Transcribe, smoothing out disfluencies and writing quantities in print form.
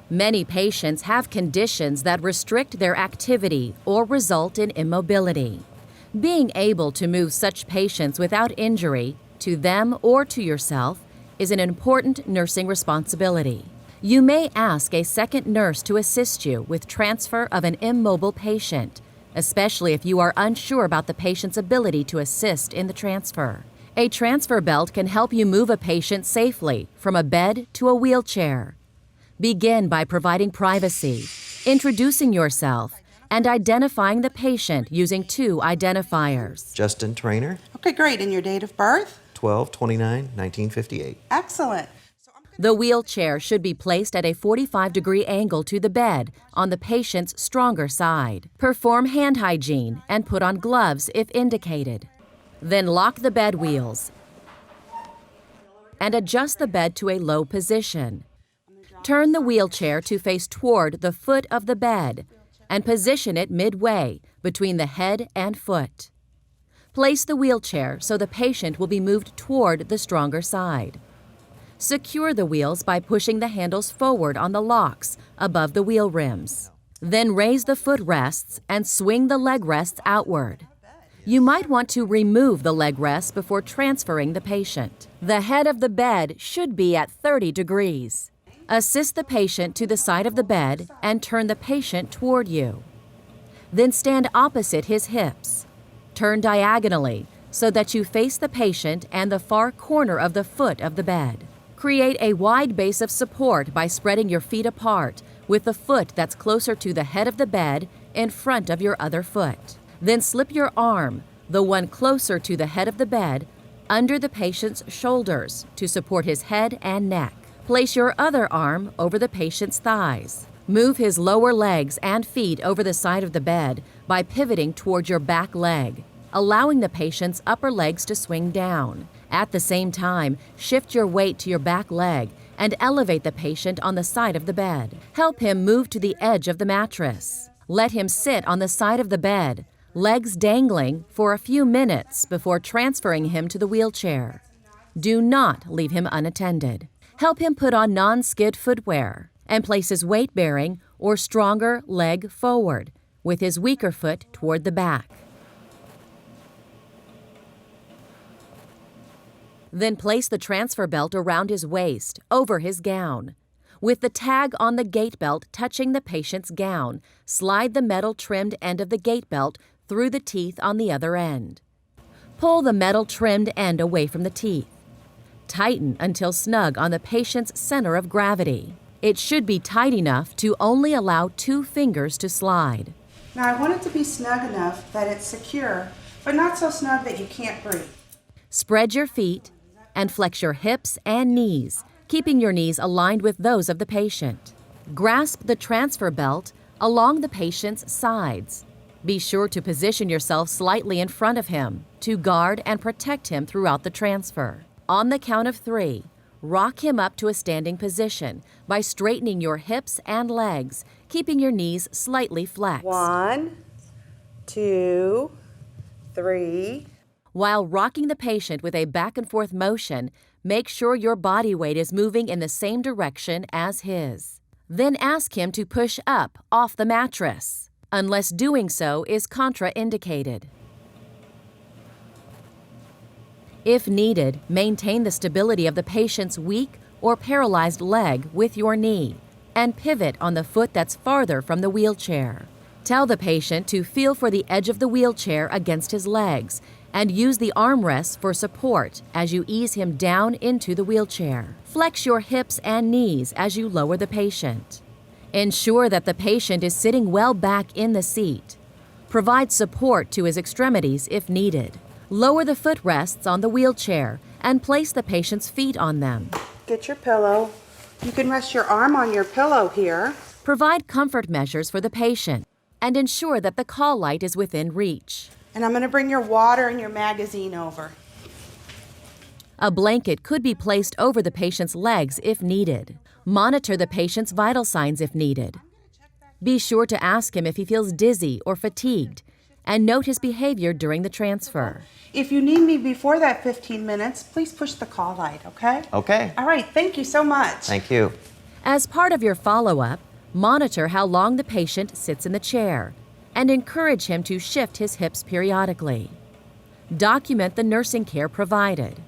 Many patients have conditions that restrict their activity or result in immobility. Being able to move such patients without injury to them or to yourself is an important nursing responsibility. You may ask a second nurse to assist you with transfer of an immobile patient, especially if you are unsure about the patient's ability to assist in the transfer. A transfer belt can help you move a patient safely from a bed to a wheelchair. Begin by providing privacy, introducing yourself, and identifying the patient using 2 identifiers. Justin Trainer. Okay, great. And your date of birth? 12/29/1958. Excellent. The wheelchair should be placed at a 45-degree angle to the bed on the patient's stronger side. Perform hand hygiene and put on gloves if indicated. Then lock the bed wheels and adjust the bed to a low position. Turn the wheelchair to face toward the foot of the bed and position it midway between the head and foot. Place the wheelchair so the patient will be moved toward the stronger side. Secure the wheels by pushing the handles forward on the locks above the wheel rims. Then raise the foot rests and swing the leg rests outward. You might want to remove the leg rests before transferring the patient. The head of the bed should be at 30 degrees. Assist the patient to the side of the bed and turn the patient toward you. Then stand opposite his hips. Turn diagonally so that you face the patient and the far corner of the foot of the bed. Create a wide base of support by spreading your feet apart with the foot that's closer to the head of the bed in front of your other foot. Then slip your arm, the one closer to the head of the bed, under the patient's shoulders to support his head and neck. Place your other arm over the patient's thighs. Move his lower legs and feet over the side of the bed by pivoting toward your back leg, allowing the patient's upper legs to swing down. At the same time, shift your weight to your back leg and elevate the patient on the side of the bed. Help him move to the edge of the mattress. Let him sit on the side of the bed, legs dangling, for a few minutes before transferring him to the wheelchair. Do not leave him unattended. Help him put on non-skid footwear and place his weight-bearing or stronger leg forward with his weaker foot toward the back. Then place the transfer belt around his waist, over his gown. With the tag on the gait belt touching the patient's gown, slide the metal-trimmed end of the gait belt through the teeth on the other end. Pull the metal-trimmed end away from the teeth. Tighten until snug on the patient's center of gravity. It should be tight enough to only allow 2 fingers to slide. Now I want it to be snug enough that it's secure, but not so snug that you can't breathe. Spread your feet and flex your hips and knees, keeping your knees aligned with those of the patient. Grasp the transfer belt along the patient's sides. Be sure to position yourself slightly in front of him to guard and protect him throughout the transfer. On the count of 3, rock him up to a standing position by straightening your hips and legs, keeping your knees slightly flexed. 1, 2, 3. While rocking the patient with a back and forth motion, make sure your body weight is moving in the same direction as his. Then ask him to push up off the mattress, unless doing so is contraindicated. If needed, maintain the stability of the patient's weak or paralyzed leg with your knee and pivot on the foot that's farther from the wheelchair. Tell the patient to feel for the edge of the wheelchair against his legs and use the armrests for support as you ease him down into the wheelchair. Flex your hips and knees as you lower the patient. Ensure that the patient is sitting well back in the seat. Provide support to his extremities if needed. Lower the footrests on the wheelchair and place the patient's feet on them. Get your pillow. You can rest your arm on your pillow here. Provide comfort measures for the patient and ensure that the call light is within reach. And I'm going to bring your water and your magazine over. A blanket could be placed over the patient's legs if needed. Monitor the patient's vital signs if needed. Be sure to ask him if he feels dizzy or fatigued, and note his behavior during the transfer. If you need me before that 15 minutes, please push the call light, okay? Okay. All right, thank you so much. Thank you. As part of your follow-up, monitor how long the patient sits in the chair and encourage him to shift his hips periodically. Document the nursing care provided.